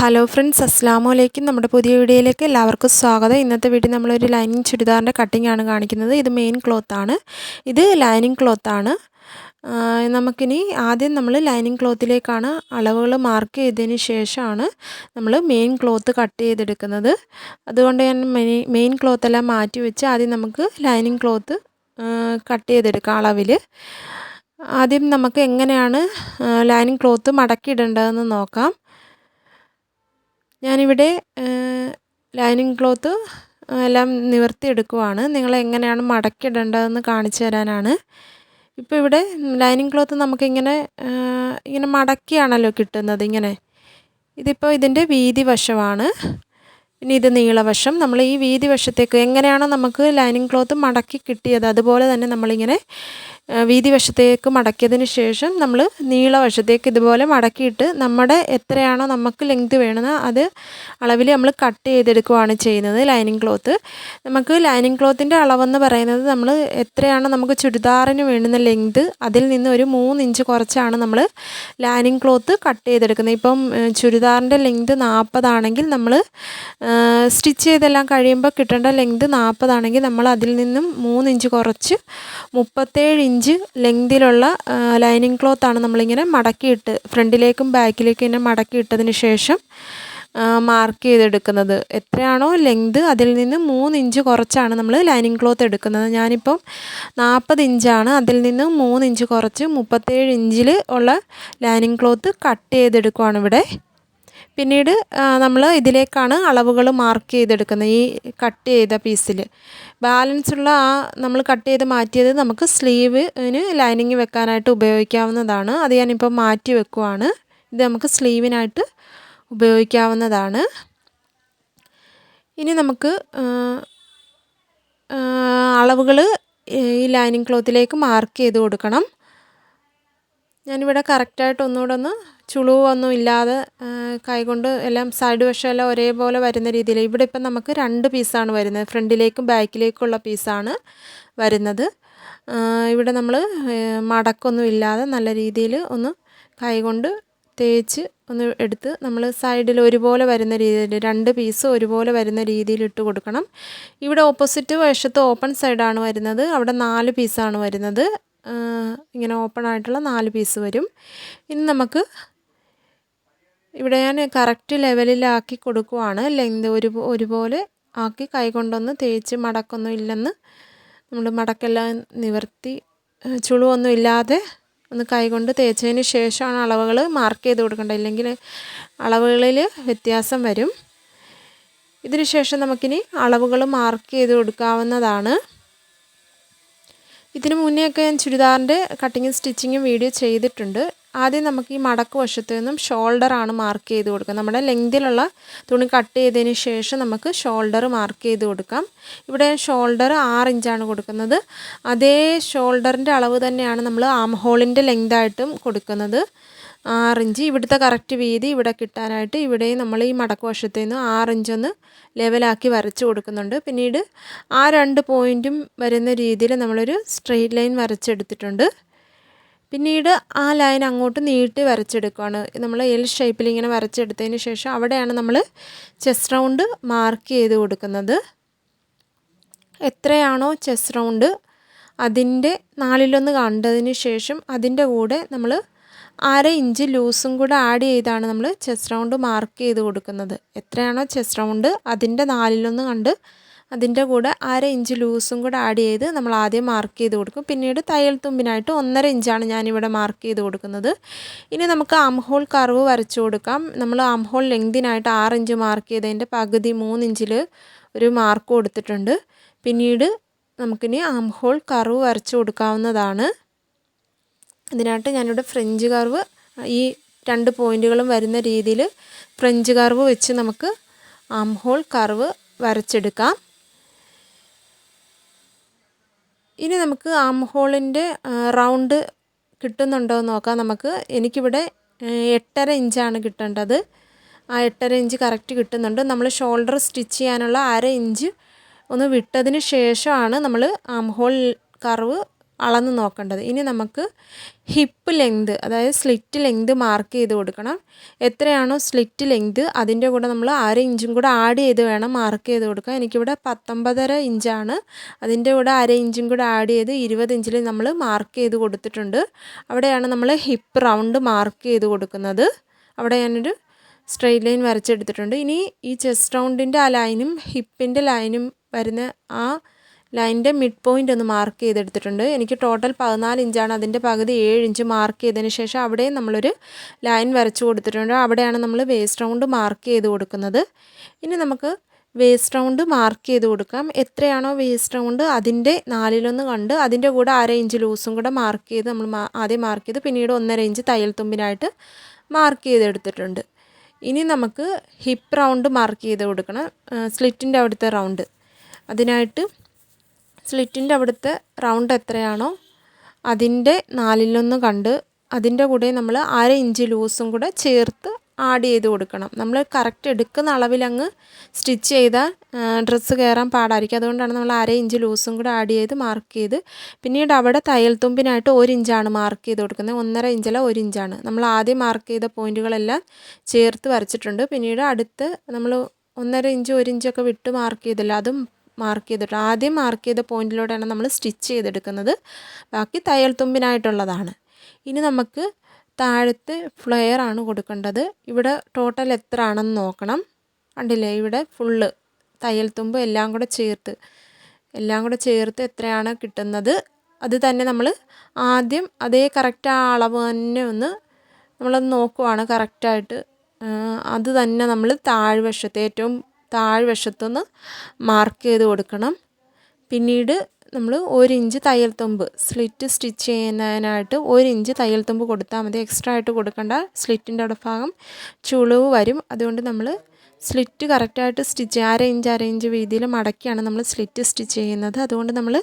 Hello friends, അസ്സലാമു അലൈക്കും. നമ്മുടെ പുതിയ വീഡിയോയിലേക്ക് എല്ലാവർക്കും സ്വാഗതം. ഇന്നത്തെ വീഡിയോ നമ്മളൊരു ലൈനിങ് ചുരിദാറിൻ്റെ കട്ടിംഗ് ആണ് കാണിക്കുന്നത്. ഇത് മെയിൻ ക്ലോത്താണ്, ഇത് ലൈനിങ് ക്ലോത്താണ്. നമുക്കിനി ആദ്യം നമ്മൾ ലൈനിങ് ക്ലോത്തിലേക്കാണ് അളവുകൾ മാർക്ക് ചെയ്തതിന് ശേഷമാണ് നമ്മൾ മെയിൻ ക്ലോത്ത് കട്ട് ചെയ്തെടുക്കുന്നത്. അതുകൊണ്ട് ഞാൻ മെയിൻ ക്ലോത്തെല്ലാം മാറ്റി വെച്ച് ആദ്യം നമുക്ക് ലൈനിങ് ക്ലോത്ത് കട്ട് ചെയ്തെടുക്കാം അളവിൽ. ആദ്യം നമുക്ക് എങ്ങനെയാണ് ലൈനിങ് ക്ലോത്ത് മടക്കിയിടേണ്ടതെന്ന് നോക്കാം. ഞാനിവിടെ ലൈനിങ് ക്ലോത്ത് എല്ലാം നിവർത്തിയെടുക്കുവാണ്. നിങ്ങളെങ്ങനെയാണ് മടക്കിയിടേണ്ടതെന്ന് കാണിച്ചു തരാനാണ്. ഇപ്പോൾ ഇവിടെ ലൈനിങ് ക്ലോത്ത് നമുക്കിങ്ങനെ ഇങ്ങനെ മടക്കിയാണല്ലോ കിട്ടുന്നത്. ഇതിപ്പോൾ ഇതിൻ്റെ വീതി വശമാണ്, പിന്നെ ഇത് നീളവശം. നമ്മൾ ഈ വീതി വശത്തേക്ക് എങ്ങനെയാണോ നമുക്ക് ലൈനിങ് ക്ലോത്ത് മടക്കി കിട്ടിയത് അതുപോലെ തന്നെ നമ്മളിങ്ങനെ വീതി വശത്തേക്ക് മടക്കിയതിന് ശേഷം നമ്മൾ നീളവശത്തേക്ക് ഇതുപോലെ മടക്കിയിട്ട് നമ്മുടെ എത്രയാണോ നമുക്ക് ലെങ്ത് വേണമെന്ന് അത് അളവിൽ നമ്മൾ കട്ട് ചെയ്തെടുക്കുകയാണ് ചെയ്യുന്നത്. ലൈനിങ് ക്ലോത്ത് നമുക്ക് ലൈനിങ് ക്ലോത്തിൻ്റെ അളവെന്ന് പറയുന്നത് നമ്മൾ എത്രയാണോ നമുക്ക് ചുരിദാറിന് വേണ്ടുന്ന ലെങ്ത് അതിൽ നിന്ന് ഒരു 3 ഇഞ്ച് കുറച്ചാണ് നമ്മൾ ലൈനിങ് ക്ലോത്ത് കട്ട് ചെയ്തെടുക്കുന്നത്. ഇപ്പം ചുരിദാറിൻ്റെ ലെങ്ത് 40 ആണെങ്കിൽ നമ്മൾ സ്റ്റിച്ച് ചെയ്തെല്ലാം കഴിയുമ്പോൾ കിട്ടേണ്ട ലെങ്ത് 40 ആണെങ്കിൽ നമ്മൾ അതിൽ നിന്നും 3 ഇഞ്ച് കുറച്ച് 37 ഇഞ്ച് ലെങ്തിലുള്ള ലൈനിങ് ക്ലോത്താണ് നമ്മളിങ്ങനെ മടക്കിയിട്ട് ഫ്രണ്ടിലേക്കും ബാക്കിലേക്കും ഇങ്ങനെ മടക്കിയിട്ടതിന് ശേഷം മാർക്ക് ചെയ്തെടുക്കുന്നത്. എത്രയാണോ ലെങ്ത് അതിൽ നിന്ന് 3 ഇഞ്ച് കുറച്ചാണ് നമ്മൾ ലൈനിങ് ക്ലോത്ത് എടുക്കുന്നത്. ഞാനിപ്പം 40 ഇഞ്ചാണ്, അതിൽ നിന്ന് 3 ഇഞ്ച് കുറച്ച് 37 ഇഞ്ചിൽ ഉള്ള ലൈനിങ് ക്ലോത്ത് കട്ട് ചെയ്തെടുക്കുകയാണ് ഇവിടെ. പിന്നീട് നമ്മൾ ഇതിലേക്കാണ് അളവുകൾ മാർക്ക് ചെയ്തെടുക്കുന്നത്. ഈ കട്ട് ചെയ്ത പീസിൽ ബാലൻസുള്ള നമ്മൾ കട്ട് ചെയ്ത് മാറ്റിയത് നമുക്ക് സ്ലീവിന് ലൈനിങ് വെക്കാനായിട്ട് ഉപയോഗിക്കാവുന്നതാണ്. അത് ഞാനിപ്പോൾ മാറ്റി വെക്കുവാണ്. ഇത് നമുക്ക് സ്ലീവിനായിട്ട് ഉപയോഗിക്കാവുന്നതാണ്. ഇനി നമുക്ക് അളവുകൾ ഈ ലൈനിങ് ക്ലോത്തിലേക്ക് മാർക്ക് ചെയ്ത് കൊടുക്കണം. ഞാനിവിടെ കറക്റ്റായിട്ട് ഒന്നുകൂടെ ഒന്ന് ചുളിവൊന്നും ഇല്ലാതെ കൈകൊണ്ട് എല്ലാം സൈഡ് വശമെല്ലാം ഒരേപോലെ വരുന്ന രീതിയിൽ. ഇവിടെ ഇപ്പം നമുക്ക് 2 പീസാണ് വരുന്നത്, ഫ്രണ്ടിലേക്കും ബാക്കിലേക്കുള്ള പീസാണ് വരുന്നത്. ഇവിടെ നമ്മൾ മടക്കൊന്നും ഇല്ലാതെ നല്ല രീതിയിൽ ഒന്ന് കൈകൊണ്ട് തേച്ച് ഒന്ന് എടുത്ത് നമ്മൾ സൈഡിൽ ഒരുപോലെ വരുന്ന രീതിയിൽ 2 പീസ് ഒരുപോലെ വരുന്ന രീതിയിൽ ഇട്ട് കൊടുക്കണം. ഇവിടെ ഓപ്പോസിറ്റ് വശത്ത് ഓപ്പൺ സൈഡാണ് വരുന്നത്, അവിടെ 4 പീസാണ് വരുന്നത്. ഇങ്ങനെ ഓപ്പൺ ആയിട്ടുള്ള 4 പീസ് വരും. ഇനി നമുക്ക് ഇവിടെ ഞാൻ കറക്റ്റ് ലെവലിലാക്കി കൊടുക്കുവാണ്. ലെങ്ത് ഒരുപോലെ ആക്കി കൈകൊണ്ടൊന്ന് തേച്ച് മടക്കൊന്നും ഇല്ലെന്ന് നമ്മൾ മടക്കെല്ലാം നിവർത്തി ചുളിവൊന്നും ഇല്ലാതെ ഒന്ന് കൈകൊണ്ട് തേച്ചതിന് ശേഷമാണ് അളവുകൾ മാർക്ക് ചെയ്ത് കൊടുക്കേണ്ടത്, ഇല്ലെങ്കിൽ അളവുകളിൽ വ്യത്യാസം വരും. ഇതിന് ശേഷം നമുക്കിനി അളവുകൾ മാർക്ക് ചെയ്ത് കൊടുക്കാവുന്നതാണ്. ഇതിന് മുന്നേയൊക്കെ ഞാൻ ചുരിദാറിൻ്റെ കട്ടിങ്ങും സ്റ്റിച്ചിങ്ങും വീഡിയോ ചെയ്തിട്ടുണ്ട്. ആദ്യം നമുക്ക് ഈ മടക്ക് വശത്ത് നിന്നും ഷോൾഡറാണ് മാർക്ക് ചെയ്ത് കൊടുക്കുക. നമ്മുടെ ലെങ്തിലുള്ള തുണി കട്ട് ചെയ്തതിന് ശേഷം നമുക്ക് ഷോൾഡർ മാർക്ക് ചെയ്ത് കൊടുക്കാം. ഇവിടെ ഷോൾഡർ 6 ഇഞ്ചാണ് കൊടുക്കുന്നത്. അതേ ഷോൾഡറിൻ്റെ അളവ് തന്നെയാണ് നമ്മൾ ആം ഹോളിൻ്റെ ലെങ്തായിട്ടും കൊടുക്കുന്നത്, 6 ഇഞ്ച്. ഇവിടുത്തെ കറക്റ്റ് വീതി ഇവിടെ കിട്ടാനായിട്ട് ഇവിടെയും നമ്മൾ ഈ മടക്ക് വശത്ത് നിന്ന് 6 ഇഞ്ചൊന്ന് ലെവലാക്കി വരച്ച് കൊടുക്കുന്നുണ്ട്. പിന്നീട് ആ 2 പോയിൻറ്റും വരുന്ന രീതിയിൽ നമ്മളൊരു സ്ട്രെയിറ്റ് ലൈൻ വരച്ചെടുത്തിട്ടുണ്ട്. പിന്നീട് ആ ലൈൻ അങ്ങോട്ട് നീട്ടി വരച്ചെടുക്കുകയാണ്. നമ്മൾ എൽ ഷേപ്പിൽ ഇങ്ങനെ വരച്ചെടുത്തതിന് ശേഷം അവിടെയാണ് നമ്മൾ ചെസ്റ്റ് റൗണ്ട് മാർക്ക് ചെയ്ത് കൊടുക്കുന്നത്. എത്രയാണോ ചെസ്റ്റ് റൗണ്ട് അതിൻ്റെ 4/1 കണ്ടതിന് ശേഷം അതിൻ്റെ കൂടെ നമ്മൾ 1/2 ഇഞ്ച് ലൂസും കൂടെ ആഡ് ചെയ്താണ് നമ്മൾ ചെസ്റ്റ് റൗണ്ട് മാർക്ക് ചെയ്ത് കൊടുക്കുന്നത്. എത്രയാണോ ചെസ്റ്റ് റൗണ്ട് അതിൻ്റെ 4/1 കണ്ട് അതിൻ്റെ കൂടെ 1/2 ഇഞ്ച് ലൂസും കൂടെ ആഡ് ചെയ്ത് നമ്മൾ ആദ്യം മാർക്ക് ചെയ്ത് കൊടുക്കും. പിന്നീട് തയ്യൽ തുമ്പിനായിട്ട് 1.5 ഇഞ്ചാണ് ഞാനിവിടെ മാർക്ക് ചെയ്ത് കൊടുക്കുന്നത്. ഇനി നമുക്ക് ആം ഹോൾ കർവ് വരച്ചു കൊടുക്കാം. നമ്മൾ ആം ഹോൾ ലെങ്തിനായിട്ട് 6 ഇഞ്ച് മാർക്ക് ചെയ്തതിൻ്റെ പകുതി 3 ഇഞ്ചിൽ ഒരു മാർക്ക് കൊടുത്തിട്ടുണ്ട്. പിന്നീട് നമുക്കിനി ആം ഹോൾ കർവ് വരച്ചു കൊടുക്കാവുന്നതാണ്. ഇതിനായിട്ട് ഞാനിവിടെ ഫ്രഞ്ച് കർവ് ഈ 2 പോയിൻറ്റുകളും വരുന്ന രീതിയിൽ ഫ്രഞ്ച് കർവ് വെച്ച് നമുക്ക് ആം ഹോൾ കർവ് വരച്ചെടുക്കാം. ഇനി നമുക്ക് ആം ഹോളിൻ്റെ റൗണ്ട് കിട്ടുന്നുണ്ടോ എന്ന് നോക്കാം. എനിക്കിവിടെ 8.5 ഇഞ്ചാണ് കിട്ടേണ്ടത്. ആ 8.5 ഇഞ്ച് കറക്റ്റ് കിട്ടുന്നുണ്ട്. നമ്മൾ ഷോൾഡർ സ്റ്റിച്ച് ചെയ്യാനുള്ള 1/2 ഇഞ്ച് ഒന്ന് വിട്ടതിന് ശേഷമാണ് നമ്മൾ ആം ഹോൾ കർവ് അളന്ന് നോക്കേണ്ടത്. ഇനി നമുക്ക് ഹിപ്പ് ലെങ്ത്, അതായത് സ്ലിറ്റ് ലെങ്ത് മാർക്ക് ചെയ്ത് കൊടുക്കണം. എത്രയാണോ സ്ലിറ്റ് ലെങ്ത് അതിൻ്റെ കൂടെ നമ്മൾ 1/2 ഇഞ്ചും കൂടെ ആഡ് ചെയ്ത് വേണം മാർക്ക് ചെയ്ത് കൊടുക്കാൻ. എനിക്കിവിടെ 19.5 ഇഞ്ചാണ്. അതിൻ്റെ കൂടെ 1/2 ഇഞ്ചും കൂടെ ആഡ് ചെയ്ത് 20 ഇഞ്ചിൽ നമ്മൾ മാർക്ക് ചെയ്ത് കൊടുത്തിട്ടുണ്ട്. അവിടെയാണ് നമ്മൾ ഹിപ്പ് റൗണ്ട് മാർക്ക് ചെയ്ത് കൊടുക്കുന്നത്. അവിടെ ഞാനൊരു സ്ട്രെയിറ്റ് ലൈൻ വരച്ചെടുത്തിട്ടുണ്ട്. ഇനി ഈ ചെസ്റ്റ് റൗണ്ടിൻ്റെ ആ ലൈനും ഹിപ്പിൻ്റെ ലൈനും വരുന്ന ആ ലൈനിൻ്റെ മിഡ് പോയിൻ്റ് ഒന്ന് മാർക്ക് ചെയ്തെടുത്തിട്ടുണ്ട്. എനിക്ക് ടോട്ടൽ 14 ഇഞ്ചാണ്. അതിൻ്റെ പകുതി 7 ഇഞ്ച് മാർക്ക് ചെയ്തതിന് ശേഷം അവിടെയും നമ്മളൊരു ലൈൻ വരച്ച് കൊടുത്തിട്ടുണ്ട്. അവിടെയാണ് നമ്മൾ വേസ്റ്റ് റൗണ്ട് മാർക്ക് ചെയ്ത് കൊടുക്കുന്നത്. ഇനി നമുക്ക് വേസ്റ്റ് റൗണ്ട് മാർക്ക് ചെയ്ത് കൊടുക്കാം. എത്രയാണോ വേസ്റ്റ് റൗണ്ട് അതിൻ്റെ 4/1 കണ്ട് അതിൻ്റെ കൂടെ 1/2 ഇഞ്ച് ലൂസും കൂടെ മാർക്ക് ചെയ്ത് നമ്മൾ ആദ്യം മാർക്ക് ചെയ്ത് പിന്നീട് 1.5 ഇഞ്ച് തയ്യൽ തുമ്പിനായിട്ട് മാർക്ക് ചെയ്തെടുത്തിട്ടുണ്ട്. ഇനി നമുക്ക് ഹിപ്പ് റൗണ്ട് മാർക്ക് ചെയ്ത് കൊടുക്കണം, സ്ലിറ്റിൻ്റെ അവിടുത്തെ റൗണ്ട്. അതിനായിട്ട് സ്ലിറ്റിൻ്റെ അവിടുത്തെ റൗണ്ട് എത്രയാണോ അതിൻ്റെ 4/1 കണ്ട് അതിൻ്റെ കൂടെ നമ്മൾ 1/2 ഇഞ്ച് ലൂസും കൂടെ ചേർത്ത് ആഡ് ചെയ്ത് കൊടുക്കണം. നമ്മൾ കറക്റ്റ് എടുക്കുന്ന അളവിലങ്ങ് സ്റ്റിച്ച് ചെയ്താൽ ഡ്രസ്സ് കയറാൻ പാടായിരിക്കും. അതുകൊണ്ടാണ് നമ്മൾ 1/2 ഇഞ്ച് ലൂസും കൂടെ ആഡ് ചെയ്ത് മാർക്ക് ചെയ്ത് പിന്നീട് അവിടെ തയ്യൽ തുമ്പിനായിട്ട് 1 ഇഞ്ചാണ് മാർക്ക് ചെയ്ത് കൊടുക്കുന്നത്. 1.5 ഇഞ്ചല്ല 1 ഇഞ്ചാണ്. നമ്മൾ ആദ്യം മാർക്ക് ചെയ്ത പോയിൻറ്റുകളെല്ലാം ചേർത്ത് വരച്ചിട്ടുണ്ട്. പിന്നീട് അടുത്ത് നമ്മൾ 1.5 ഇഞ്ച് 1 ഇഞ്ചൊക്കെ വിട്ട് മാർക്ക് ചെയ്തില്ല, അതും മാർക്ക് ചെയ്തിട്ട് ആദ്യം മാർക്ക് ചെയ്ത പോയിൻറ്റിലൂടെയാണ് നമ്മൾ സ്റ്റിച്ച് ചെയ്തെടുക്കുന്നത്. ബാക്കി തയ്യൽ തുമ്പിനായിട്ടുള്ളതാണ്. ഇനി നമുക്ക് താഴത്തെ ഫ്ലെയർ ആണ് കൊടുക്കേണ്ടത്. ഇവിടെ ടോട്ടൽ എത്ര ആണെന്ന് നോക്കണം. കണ്ടില്ലേ, ഇവിടെ ഫുള്ള് തയ്യൽ തുമ്പ് എല്ലാം കൂടെ ചേർത്ത് എത്രയാണ് കിട്ടുന്നത് അത് തന്നെ നമ്മൾ ആദ്യം അതേ കറക്റ്റ് ആ അളവ് തന്നെ നമ്മളൊന്ന് നോക്കുവാണ് കറക്റ്റായിട്ട്. അത് തന്നെ നമ്മൾ ഏറ്റവും താഴ്വശത്തൊന്ന് മാർക്ക് ചെയ്ത് കൊടുക്കണം. പിന്നീട് നമ്മൾ 1 ഇഞ്ച് തയ്യൽ തുമ്പ് സ്ലിറ്റ് സ്റ്റിച്ച് ചെയ്യുന്നതിനായിട്ട് 1 ഇഞ്ച് തയ്യൽ തുമ്പ് കൊടുത്താൽ മതി. എക്സ്ട്രാ ആയിട്ട് കൊടുക്കേണ്ട. സ്ലിറ്റിൻ്റെ അവിടെ ഭാഗം ചുളിവ് വരും. അതുകൊണ്ട് നമ്മൾ സ്ലിറ്റ് കറക്റ്റായിട്ട് സ്റ്റിച്ച് 1/2 ഇഞ്ച് വീതിയിൽ മടക്കിയാണ് നമ്മൾ സ്ലിറ്റ് സ്റ്റിച്ച് ചെയ്യുന്നത്. അതുകൊണ്ട് നമ്മൾ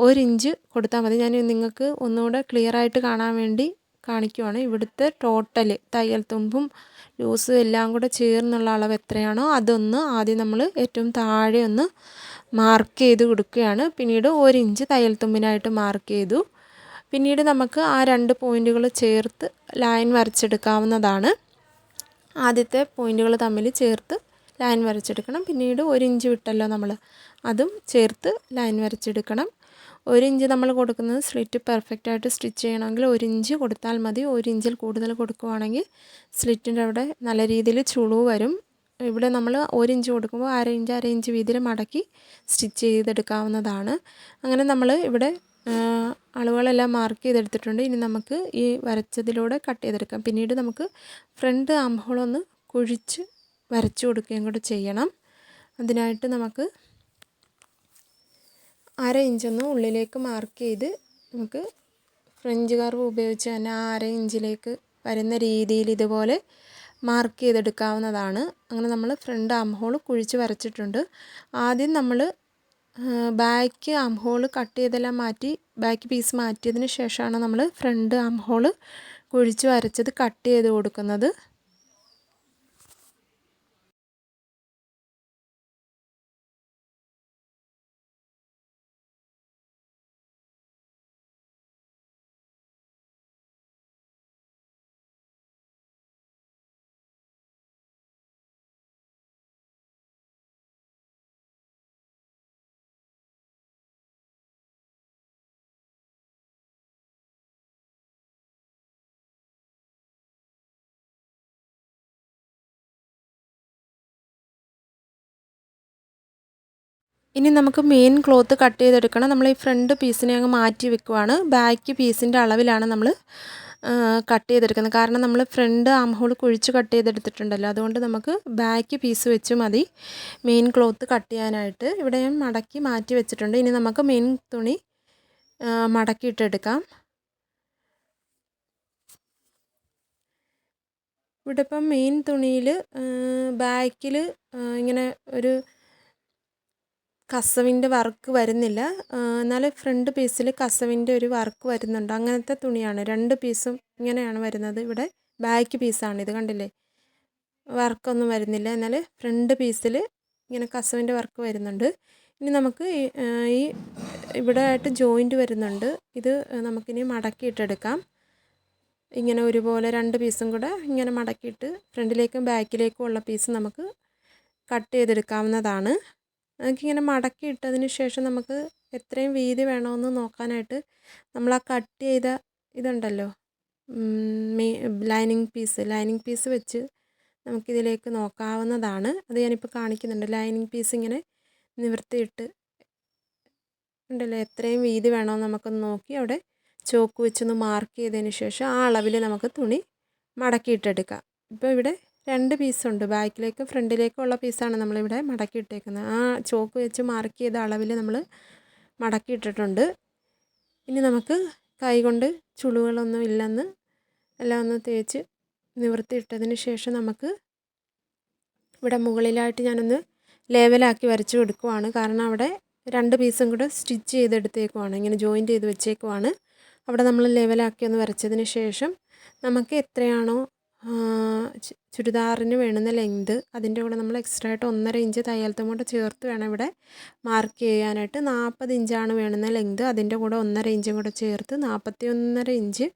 1 ഇഞ്ച് കൊടുത്താൽ മതി. ഞാൻ നിങ്ങൾക്ക് ഒന്നുകൂടെ ക്ലിയർ ആയിട്ട് കാണാൻ വേണ്ടി കാണിക്കുവാണ്. ഇവിടുത്തെ ടോട്ടൽ തയ്യൽ തുമ്പും ലൂസും എല്ലാം കൂടെ ചേർന്നുള്ള അളവ് എത്രയാണോ അതൊന്ന് ആദ്യം നമ്മൾ ഏറ്റവും താഴെ ഒന്ന് മാർക്ക് ചെയ്ത് കൊടുക്കുകയാണ്. പിന്നീട് 1 ഇഞ്ച് തയ്യൽ തുമ്പിനായിട്ട് മാർക്ക് ചെയ്തു. പിന്നീട് നമുക്ക് ആ 2 പോയിൻറ്റുകൾ ചേർത്ത് ലൈൻ വരച്ചെടുക്കാവുന്നതാണ്. ആദ്യത്തെ പോയിൻറ്റുകൾ തമ്മിൽ ചേർത്ത് ലൈൻ വരച്ചെടുക്കണം. പിന്നീട് 1 ഇഞ്ച് വിട്ടല്ലോ നമ്മൾ, അതും ചേർത്ത് ലൈൻ വരച്ചെടുക്കണം. 1 ഇഞ്ച് നമ്മൾ കൊടുക്കുന്നത് സ്ലിറ്റ് പെർഫെക്റ്റായിട്ട് സ്റ്റിച്ച് ചെയ്യണമെങ്കിൽ 1 ഇഞ്ച് കൊടുത്താൽ മതി. 1 ഇഞ്ചിൽ കൂടുതൽ കൊടുക്കുവാണെങ്കിൽ സ്ലിറ്റിൻ്റെ അവിടെ നല്ല രീതിയിൽ ചുളിവ് വരും. ഇവിടെ നമ്മൾ 1 ഇഞ്ച് കൊടുക്കുമ്പോൾ 1/2 ഇഞ്ച് വീതിയിൽ മടക്കി സ്റ്റിച്ച് ചെയ്തെടുക്കാവുന്നതാണ്. അങ്ങനെ നമ്മൾ ഇവിടെ അളവുകളെല്ലാം മാർക്ക് ചെയ്തെടുത്തിട്ടുണ്ട്. ഇനി നമുക്ക് ഈ വരച്ചതിലൂടെ കട്ട് ചെയ്തെടുക്കാം. പിന്നീട് നമുക്ക് ഫ്രണ്ട് ആം ഹോളൊന്ന് കുഴിച്ച് വരച്ചു കൊടുക്കുകയും കൂടെ ചെയ്യണം. അതിനായിട്ട് നമുക്ക് 1/2 ഇഞ്ചൊന്ന് ഉള്ളിലേക്ക് മാർക്ക് ചെയ്ത് നമുക്ക് ഫ്രഞ്ച് കർവ് ഉപയോഗിച്ച് തന്നെ ആ 1/2 ഇഞ്ചിലേക്ക് വരുന്ന രീതിയിൽ ഇതുപോലെ മാർക്ക് ചെയ്തെടുക്കാവുന്നതാണ്. അങ്ങനെ നമ്മൾ ഫ്രണ്ട് ആം ഹോൾ കുഴിച്ച് വരച്ചിട്ടുണ്ട്. ആദ്യം നമ്മൾ ബാക്ക് ആം ഹോൾ കട്ട് ചെയ്തെല്ലാം മാറ്റി ബാക്ക് പീസ് മാറ്റിയതിന് ശേഷമാണ് നമ്മൾ ഫ്രണ്ട് ആം ഹോൾ കുഴിച്ച് വരച്ചത് കട്ട് ചെയ്ത് കൊടുക്കുന്നത്. ഇനി നമുക്ക് മെയിൻ ക്ലോത്ത് കട്ട് ചെയ്തെടുക്കണം. നമ്മൾ ഈ ഫ്രണ്ട് പീസിനെ അങ്ങ് മാറ്റി വെക്കുവാണ്. ബാക്ക് പീസിൻ്റെ അളവിലാണ് നമ്മൾ കട്ട് ചെയ്തെടുക്കുന്നത്. കാരണം നമ്മൾ ഫ്രണ്ട് ആം ഹോൾ കുഴിച്ച് കട്ട് ചെയ്തെടുത്തിട്ടുണ്ടല്ലോ, അതുകൊണ്ട് നമുക്ക് ബാക്ക് പീസ് വെച്ച് മതി മെയിൻ ക്ലോത്ത് കട്ട് ചെയ്യാനായിട്ട്. ഇവിടെ ഞാൻ മടക്കി മാറ്റി വെച്ചിട്ടുണ്ട്. ഇനി നമുക്ക് മെയിൻ തുണി മടക്കിയിട്ടെടുക്കാം. ഇവിടെ ഇപ്പം മെയിൻ തുണിയിൽ ബാക്കിൽ ഇങ്ങനെ ഒരു കസവിൻ്റെ വർക്ക് വരുന്നില്ല, എന്നാൽ ഫ്രണ്ട് പീസിൽ കസവിൻ്റെ ഒരു വർക്ക് വരുന്നുണ്ട്. അങ്ങനത്തെ തുണിയാണ്. 2 പീസും ഇങ്ങനെയാണ് വരുന്നത്. ഇവിടെ ബാക്ക് പീസാണിത്, കണ്ടില്ലേ, വർക്കൊന്നും വരുന്നില്ല. എന്നാൽ ഫ്രണ്ട് പീസിൽ ഇങ്ങനെ കസവിൻ്റെ വർക്ക് വരുന്നുണ്ട്. ഇനി നമുക്ക് ഈ ഇവിടെ ആയിട്ട് ജോയിൻറ്റ് വരുന്നുണ്ട്. ഇത് നമുക്കിനി മടക്കിയിട്ടെടുക്കാം. ഇങ്ങനെ ഒരുപോലെ 2 പീസും കൂടെ ഇങ്ങനെ മടക്കിയിട്ട് ഫ്രണ്ടിലേക്കും ബാക്കിലേക്കും ഉള്ള പീസ് നമുക്ക് കട്ട് ചെയ്തെടുക്കാവുന്നതാണ്. നമുക്കിങ്ങനെ മടക്കിയിട്ടതിന് ശേഷം നമുക്ക് എത്രയും വീതി വേണമെന്ന് നോക്കാനായിട്ട് നമ്മൾ ആ കട്ട് ചെയ്ത ഇതുണ്ടല്ലോ, ലൈനിങ് പീസ് വെച്ച് നമുക്കിതിലേക്ക് നോക്കാവുന്നതാണ്. അത് ഞാനിപ്പോൾ കാണിക്കുന്നുണ്ട്. ലൈനിങ് പീസ് ഇങ്ങനെ നിവർത്തിയിട്ട് ഉണ്ടല്ലോ, എത്രയും വീതി വേണമെന്ന് നമുക്കൊന്ന് നോക്കി അവിടെ ചോക്ക് വെച്ചൊന്ന് മാർക്ക് ചെയ്തതിന് ശേഷം ആ അളവിൽ നമുക്ക് തുണി മടക്കിയിട്ടെടുക്കാം. ഇപ്പോൾ ഇവിടെ 2 പീസുണ്ട്, ബാക്കിലേക്കും ഫ്രണ്ടിലേക്കും ഉള്ള പീസാണ് നമ്മളിവിടെ മടക്കിയിട്ടേക്കുന്നത്. ആ ചോക്ക് വെച്ച് മാർക്ക് ചെയ്ത അളവിൽ നമ്മൾ മടക്കിയിട്ടിട്ടുണ്ട്. ഇനി നമുക്ക് കൈ കൊണ്ട് ചുളിവുകളൊന്നും ഇല്ലെന്ന് എല്ലാം ഒന്ന് തേച്ച് നിവർത്തിയിട്ടതിന് ശേഷം നമുക്ക് ഇവിടെ മുകളിലായിട്ട് ഞാനൊന്ന് ലെവലാക്കി വരച്ച് കൊടുക്കുവാണ്. കാരണം അവിടെ 2 പീസും കൂടെ സ്റ്റിച്ച് ചെയ്തെടുത്തേക്കുവാണ്, ഇങ്ങനെ ജോയിൻറ്റ് ചെയ്ത് വെച്ചേക്കുവാണ്. അവിടെ നമ്മൾ ലെവലാക്കി ഒന്ന് വരച്ചതിന് ശേഷം നമുക്ക് എത്രയാണോ ചുരിദാറിന് വേണ്ടുന്ന ലെങ്ത്, അതിൻ്റെ കൂടെ നമ്മൾ എക്സ്ട്രാ ആയിട്ട് 1.5 ഇഞ്ച് തയ്യൽത്തും കൂടെ ചേർത്ത് വേണം ഇവിടെ മാർക്ക് ചെയ്യാനായിട്ട്. 40 ഇഞ്ചാണ് വേണ്ടുന്ന ലെങ്ത്, അതിൻ്റെ കൂടെ 1.5 ഇഞ്ചും കൂടെ ചേർത്ത് 41.5 ഇഞ്ച്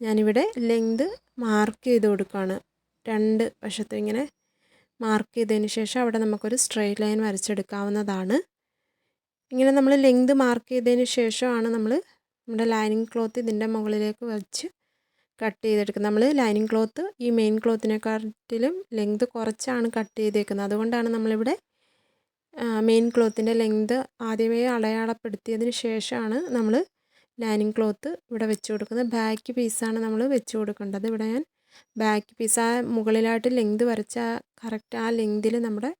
ഞാനിവിടെ ലെങ്ത് മാർക്ക് ചെയ്ത് കൊടുക്കുകയാണ്. 2 വശത്തും ഇങ്ങനെ മാർക്ക് ചെയ്തതിന് ശേഷം അവിടെ നമുക്കൊരു സ്ട്രെയിറ്റ് ലൈൻ വരച്ചെടുക്കാവുന്നതാണ്. ഇങ്ങനെ നമ്മൾ ലെങ്ത് മാർക്ക് ചെയ്തതിന് ശേഷമാണ് നമ്മൾ നമ്മുടെ ലൈനിങ് ക്ലോത്ത് ഇതിൻ്റെ മുകളിലേക്ക് വെച്ച് കട്ട് ചെയ്തെടുക്കുന്നത്. നമ്മൾ ലൈനിങ് ക്ലോത്ത് ഈ മെയിൻ ക്ലോത്തിനെക്കാട്ടിലും ലെങ്ത് കുറച്ചാണ് കട്ട് ചെയ്തേക്കുന്നത്. അതുകൊണ്ടാണ് നമ്മളിവിടെ മെയിൻ ക്ലോത്തിൻ്റെ ലെങ്ത് ആദ്യമേ അടയാളപ്പെടുത്തിയതിന് ശേഷമാണ് നമ്മൾ ലൈനിങ് ക്ലോത്ത് ഇവിടെ വെച്ച് കൊടുക്കുന്നത്. ബാക്ക് പീസാണ് നമ്മൾ വെച്ച് കൊടുക്കേണ്ടത്. ഇവിടെ ഞാൻ ബാക്ക് പീസ് ആ മുകളിലായിട്ട് ലെങ്ത് വരച്ച കറക്റ്റ് ആ ലെങ്തിൽ നമ്മുടെ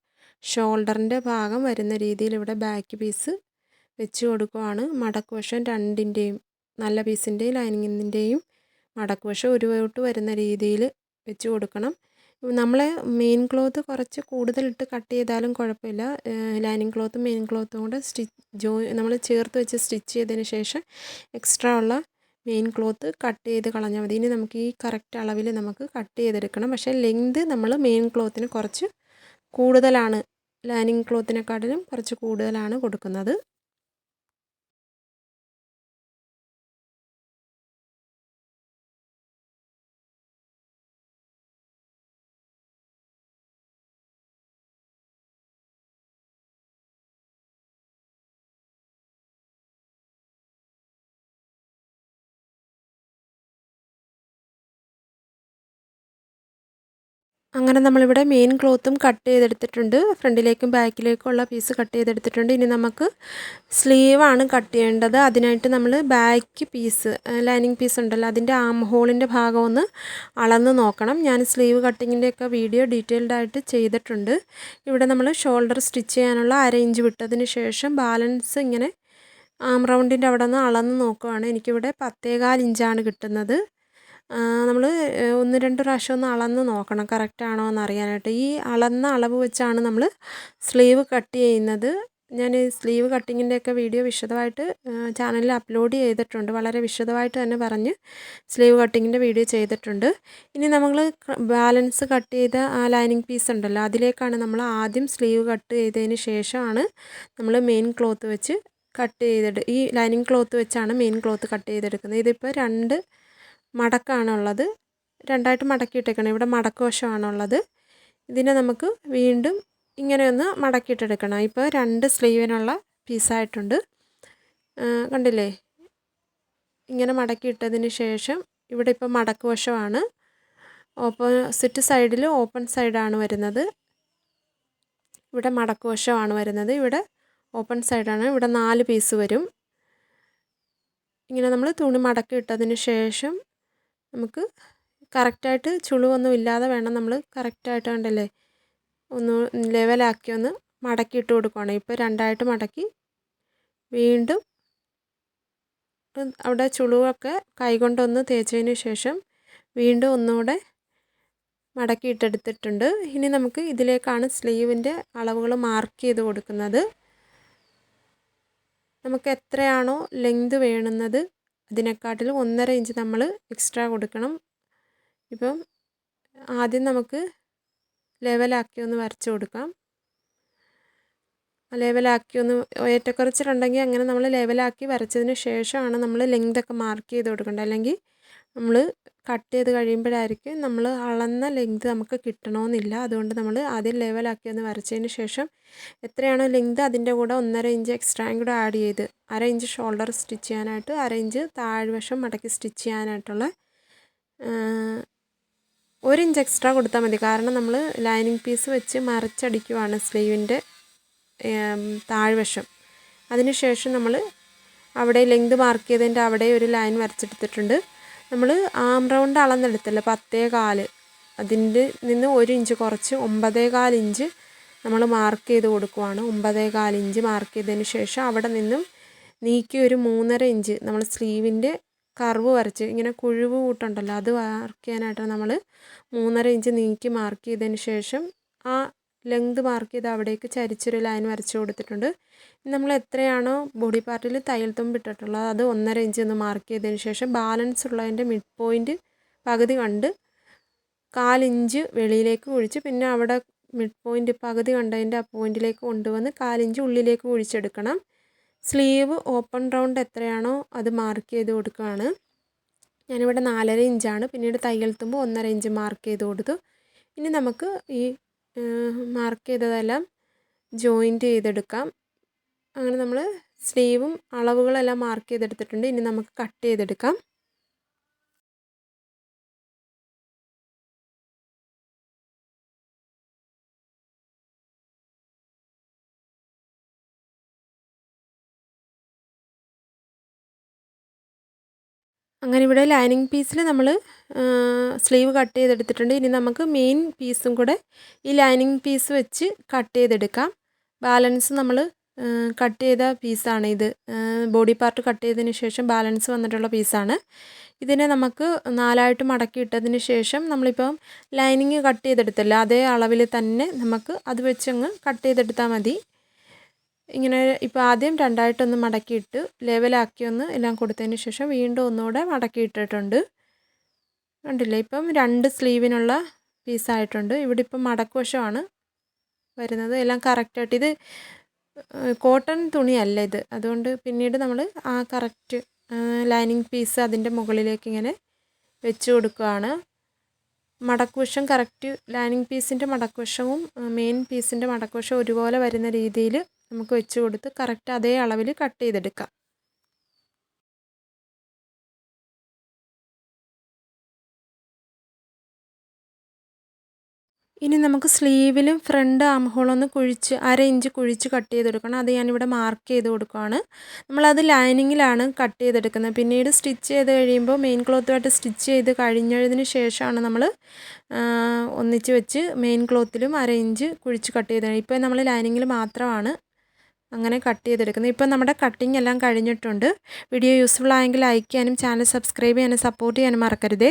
ഷോൾഡറിൻ്റെ ഭാഗം വരുന്ന രീതിയിൽ ഇവിടെ ബാക്ക് പീസ് വെച്ച് കൊടുക്കുവാണ്. മടക്കുവശം രണ്ടിൻ്റെയും, നല്ല പീസിൻ്റെയും ലൈനിങ്ങിൻ്റെയും മടക്കുവശം ഒരുപോട്ട് വരുന്ന രീതിയിൽ വെച്ച് കൊടുക്കണം. നമ്മൾ മെയിൻ ക്ലോത്ത് കുറച്ച് കൂടുതലിട്ട് കട്ട് ചെയ്താലും കുഴപ്പമില്ല. ലൈനിങ് ക്ലോത്തും മെയിൻ ക്ലോത്തും കൂടെ നമ്മൾ ചേർത്ത് വെച്ച് സ്റ്റിച്ച് ചെയ്തതിന് ശേഷം എക്സ്ട്രാ ഉള്ള മെയിൻ ക്ലോത്ത് കട്ട് ചെയ്ത് കളഞ്ഞാൽ മതി. ഇനി നമുക്ക് ഈ കറക്റ്റ് അളവിൽ നമുക്ക് കട്ട് ചെയ്തെടുക്കണം. പക്ഷേ ലെങ്ത് നമ്മൾ മെയിൻ ക്ലോത്തിന് കുറച്ച് കൂടുതലാണ്, ലൈനിങ് ക്ലോത്തിനെക്കാട്ടിലും കുറച്ച് കൂടുതലാണ് കൊടുക്കുന്നത്. അങ്ങനെ നമ്മളിവിടെ മെയിൻ ക്ലോത്തും കട്ട് ചെയ്തെടുത്തിട്ടുണ്ട്. ഫ്രണ്ടിലേക്കും ബാക്കിലേക്കും ഉള്ള പീസ് കട്ട് ചെയ്തെടുത്തിട്ടുണ്ട്. ഇനി നമുക്ക് സ്ലീവാണ് കട്ട് ചെയ്യേണ്ടത്. അതിനായിട്ട് നമ്മൾ ബാക്ക് പീസ്, ലൈനിങ് പീസ് ഉണ്ടല്ലോ, അതിൻ്റെ ആം ഹോളിൻ്റെ ഭാഗം ഒന്ന് അളന്ന് നോക്കണം. ഞാൻ സ്ലീവ് കട്ടിങ്ങിൻ്റെയൊക്കെ വീഡിയോ ഡീറ്റെയിൽഡ് ആയിട്ട് ചെയ്തിട്ടുണ്ട്. ഇവിടെ നമ്മൾ ഷോൾഡർ സ്റ്റിച്ച് ചെയ്യാനുള്ള 1/2 ഇഞ്ച് വിട്ടതിന് ശേഷം ബാലൻസ് ഇങ്ങനെ ആം റൗണ്ടിൻ്റെ അവിടെ നിന്ന് അളന്ന് നോക്കുകയാണ്. എനിക്കിവിടെ 10.25 ഇഞ്ചാണ് കിട്ടുന്നത്. നമ്മൾ 1-2 പ്രാവശ്യം ഒന്ന് അളന്ന് നോക്കണം കറക്റ്റാണോ എന്ന് അറിയാനായിട്ട്. ഈ അളന്ന അളവ് വെച്ചാണ് നമ്മൾ സ്ലീവ് കട്ട് ചെയ്യുന്നത്. ഞാൻ സ്ലീവ് കട്ടിങ്ങിൻ്റെയൊക്കെ വീഡിയോ വിശദമായിട്ട് ചാനലിൽ അപ്ലോഡ് ചെയ്തിട്ടുണ്ട്. വളരെ വിശദമായിട്ട് തന്നെ പറഞ്ഞ് സ്ലീവ് കട്ടിങ്ങിൻ്റെ വീഡിയോ ചെയ്തിട്ടുണ്ട്. ഇനി നമ്മൾ ബാലൻസ് കട്ട് ചെയ്ത ആ ലൈനിങ് പീസ് ഉണ്ടല്ലോ, അതിലേക്കാണ് നമ്മൾ ആദ്യം സ്ലീവ് കട്ട് ചെയ്തതിന് ശേഷമാണ് നമ്മൾ മെയിൻ ക്ലോത്ത് വെച്ച് ഈ ലൈനിങ് ക്ലോത്ത് വെച്ചാണ് മെയിൻ ക്ലോത്ത് കട്ട് ചെയ്തെടുക്കുന്നത്. ഇതിപ്പോൾ 2 മടക്കാണുള്ളത്, 2ആയിട്ട് മടക്കിയിട്ടേക്കണം. ഇവിടെ മടക്ക് വശമാണുള്ളത്. ഇതിനെ നമുക്ക് വീണ്ടും ഇങ്ങനെ ഒന്ന് മടക്കിയിട്ടെടുക്കണം. ഇപ്പോൾ 2 സ്ലീവിനുള്ള പീസായിട്ടുണ്ട്, കണ്ടില്ലേ? ഇങ്ങനെ മടക്കിയിട്ടതിന് ശേഷം ഇവിടെ ഇപ്പോൾ മടക്ക് വശമാണ്, ഓപ്പോസിറ്റ് സൈഡിൽ ഓപ്പൺ സൈഡാണ് വരുന്നത്. ഇവിടെ മടക്ക് വശമാണ് വരുന്നത്, ഇവിടെ ഓപ്പൺ സൈഡാണ്. ഇവിടെ 4 പീസ് വരും. ഇങ്ങനെ നമ്മൾ തുണി മടക്കി ഇട്ടതിന് ശേഷം നമുക്ക് കറക്റ്റായിട്ട് ചുളിവൊന്നും ഇല്ലാതെ വേണം നമ്മൾ കറക്റ്റായിട്ട്, കണ്ടല്ലേ, ഒന്ന് ലെവലാക്കി ഒന്ന് മടക്കിയിട്ട് കൊടുക്കുകയാണ്. ഇപ്പോൾ 2ആയിട്ട് മടക്കി വീണ്ടും അവിടെ ചുളിവൊക്കെ കൈകൊണ്ടൊന്ന് തേച്ചതിന് ശേഷം വീണ്ടും ഒന്നുകൂടെ മടക്കിയിട്ടെടുത്തിട്ടുണ്ട്. ഇനി നമുക്ക് ഇതിലേക്കാണ് സ്ലീവിൻ്റെ അളവുകൾ മാർക്ക് ചെയ്ത് കൊടുക്കുന്നത്. നമുക്ക് എത്രയാണോ ലെങ്ത് വേണ്ടുന്നത് അതിനെക്കാട്ടിലും 1.5 ഇഞ്ച് നമ്മൾ എക്സ്ട്രാ കൊടുക്കണം. ഇപ്പം ആദ്യം നമുക്ക് ലെവലാക്കി ഒന്ന് വരച്ച് കൊടുക്കാം. ലെവലാക്കി ഒന്ന് ഏറ്റക്കുറച്ചിലുണ്ടെങ്കിൽ അങ്ങനെ നമ്മൾ ലെവലാക്കി വരച്ചതിന് ശേഷമാണ് നമ്മൾ ലെങ്തൊക്കെ മാർക്ക് ചെയ്ത് കൊടുക്കേണ്ടത്. അല്ലെങ്കിൽ നമ്മൾ കട്ട് ചെയ്ത് കഴിയുമ്പോഴായിരിക്കും നമ്മൾ അളന്ന ലെങ്ത് നമുക്ക് കിട്ടണമെന്നില്ല. അതുകൊണ്ട് നമ്മൾ ആദ്യം ലെവലാക്കി ഒന്ന് വരച്ചതിന് ശേഷം എത്രയാണോ ലെങ്ത് അതിൻ്റെ കൂടെ 1.5 ഇഞ്ച് എക്സ്ട്രായും കൂടെ ആഡ് ചെയ്ത് 1/2 ഇഞ്ച് ഷോൾഡർ സ്റ്റിച്ച് ചെയ്യാനായിട്ട് 1/2 ഇഞ്ച് താഴ്വശം മടക്കി സ്റ്റിച്ച് ചെയ്യാനായിട്ടുള്ള 1 ഇഞ്ച് എക്സ്ട്രാ കൊടുത്താൽ മതി. കാരണം നമ്മൾ ലൈനിങ് പീസ് വെച്ച് മറിച്ചടിക്കുവാണ് സ്ലീവിൻ്റെ താഴ്വശം. അതിനുശേഷം നമ്മൾ അവിടെ ലെങ്ത് മാർക്ക് ചെയ്തതിൻ്റെ അവിടെ ഒരു ലൈൻ വരച്ചെടുത്തിട്ടുണ്ട്. നമ്മൾ ആം റൗണ്ട് അളന്നെടുത്തല്ലോ 10.25, അതിൻ്റെ നിന്ന് 1 ഇഞ്ച് കുറച്ച് 9.25 ഇഞ്ച് നമ്മൾ മാർക്ക് ചെയ്ത് കൊടുക്കുവാണ്. 9.25 ഇഞ്ച് മാർക്ക് ചെയ്തതിന് ശേഷം അവിടെ നിന്നും നീക്കി ഒരു 3.5 ഇഞ്ച് നമ്മൾ സ്ലീവിൻ്റെ കർവ് വരച്ച് ഇങ്ങനെ കുഴിവ് കൂട്ടുണ്ടല്ലോ അത് മാർക്ക് ചെയ്യാനായിട്ടാണ് നമ്മൾ 3.5 ഇഞ്ച് നീക്കി മാർക്ക് ചെയ്തതിന് ശേഷം ആ ലെങ്ത് മാർക്ക് ചെയ്ത് അവിടേക്ക് ചരിച്ചൊരു ലൈൻ വരച്ച് കൊടുത്തിട്ടുണ്ട്. നമ്മൾ എത്രയാണോ ബോഡി പാർട്ടിൽ തയ്യൽ തുമ്പ് ഇട്ടിട്ടുള്ളത് അത് 1.5 ഇഞ്ച് ഒന്ന് മാർക്ക് ചെയ്തതിന് ശേഷം ബാലൻസ് ഉള്ളതിൻ്റെ മിഡ് പോയിൻറ്റ് പകുതി കണ്ട് 1/4 ഇഞ്ച് വെളിയിലേക്ക് കുഴിച്ച് പിന്നെ അവിടെ മിഡ് പോയിൻറ്റ് പകുതി കണ്ടതിൻ്റെ ആ പോയിൻറ്റിലേക്ക് കൊണ്ടുവന്ന് 1/4 ഇഞ്ച് ഉള്ളിലേക്ക് കുഴിച്ചെടുക്കണം. സ്ലീവ് ഓപ്പൺ റൗണ്ട് എത്രയാണോ അത് മാർക്ക് ചെയ്ത് കൊടുക്കുകയാണ്. ഞാനിവിടെ 4.5 ഇഞ്ചാണ്. പിന്നീട് തയ്യൽ തുമ്പ് 1.5 ഇഞ്ച് മാർക്ക് ചെയ്ത് കൊടുത്തു. ഇനി നമുക്ക് ഈ മാർക്ക് ചെയ്തതെല്ലാം ജോയിൻറ്റ് ചെയ്തെടുക്കാം. അങ്ങനെ നമ്മൾ സ്ലീവും അളവുകളെല്ലാം മാർക്ക് ചെയ്തെടുത്തിട്ടുണ്ട്. ഇനി നമുക്ക് കട്ട് ചെയ്തെടുക്കാം. അങ്ങനെ ഇവിടെ ലൈനിങ് പീസിൽ നമ്മൾ സ്ലീവ് കട്ട് ചെയ്തെടുത്തിട്ടുണ്ട്. ഇനി നമുക്ക് മെയിൻ പീസും കൂടെ ഈ ലൈനിങ് പീസ് വെച്ച് കട്ട് ചെയ്തെടുക്കാം. ബാലൻസ് നമ്മൾ കട്ട് ചെയ്ത പീസാണ് ഇത്. ബോഡി പാർട്ട് കട്ട് ചെയ്തതിന് ശേഷം ബാലൻസ് വന്നിട്ടുള്ള പീസാണ്. ഇതിനെ നമുക്ക് 4ആയിട്ട് മടക്കി ഇട്ടതിന് ശേഷം നമ്മളിപ്പം ലൈനിങ് കട്ട് ചെയ്തെടുത്തല്ലോ അതേ അളവിൽ തന്നെ നമുക്ക് അത് വെച്ചങ്ങ് കട്ട് ചെയ്തെടുത്താൽ മതി. ഇങ്ങനെ ഇപ്പോൾ ആദ്യം 2ആയിട്ടൊന്ന് മടക്കിയിട്ട് ലെവലാക്കി ഒന്ന് എല്ലാം കൊടുത്തതിന് ശേഷം വീണ്ടും ഒന്നുകൂടെ മടക്കി ഇട്ടിട്ടുണ്ട്. കണ്ടില്ലേ, ഇപ്പം 2 സ്ലീവിനുള്ള പീസായിട്ടുണ്ട്. ഇവിടെ ഇപ്പം മടക്കുവശമാണ് വരുന്നത്. എല്ലാം കറക്റ്റായിട്ട് ഇത് കോട്ടൺ തുണിയല്ല ഇത്. അതുകൊണ്ട് പിന്നീട് നമ്മൾ ആ കറക്റ്റ് ലൈനിങ് പീസ് അതിൻ്റെ മുകളിലേക്ക് ഇങ്ങനെ വെച്ച് കൊടുക്കുകയാണ്. മടക്കുവശം കറക്റ്റ് ലൈനിങ് പീസിൻ്റെ മടക്കുവശവും മെയിൻ പീസിൻ്റെ മടക്കുവശവും ഒരുപോലെ വരുന്ന രീതിയിൽ നമുക്ക് വെച്ച് കൊടുത്ത് കറക്റ്റ് അതേ അളവിൽ കട്ട് ചെയ്തെടുക്കാം. ഇനി നമുക്ക് സ്ലീവിലും ഫ്രണ്ട് ആം ഹോളൊന്ന് കുഴിച്ച് 1/2 ഇഞ്ച് കുഴിച്ച് കട്ട് ചെയ്തെടുക്കണം. അത് ഞാനിവിടെ മാർക്ക് ചെയ്ത് കൊടുക്കുകയാണ്. നമ്മളത് ലൈനിങ്ങിലാണ് കട്ട് ചെയ്തെടുക്കുന്നത്. പിന്നീട് സ്റ്റിച്ച് ചെയ്ത് കഴിയുമ്പോൾ മെയിൻ ക്ലോത്തുമായിട്ട് സ്റ്റിച്ച് ചെയ്ത് കഴിഞ്ഞതിന് ശേഷമാണ് നമ്മൾ ഒന്നിച്ച് വെച്ച് മെയിൻ ക്ലോത്തിലും 1/2 ഇഞ്ച് കുഴിച്ച് കട്ട് ചെയ്തത്. ഇപ്പോൾ നമ്മൾ ലൈനിങ്ങിൽ മാത്രമാണ് അങ്ങനെ കട്ട് ചെയ്തെടുക്കുന്നത്. ഇപ്പം നമ്മുടെ കട്ടിങ് എല്ലാം കഴിഞ്ഞിട്ടുണ്ട്. വീഡിയോ യൂസ്ഫുൾ ആയെങ്കിൽ ലൈക്ക് ചെയ്യാനും ചാനൽ സബ്സ്ക്രൈബ് ചെയ്യാനും സപ്പോർട്ട് ചെയ്യാനും മറക്കരുത്.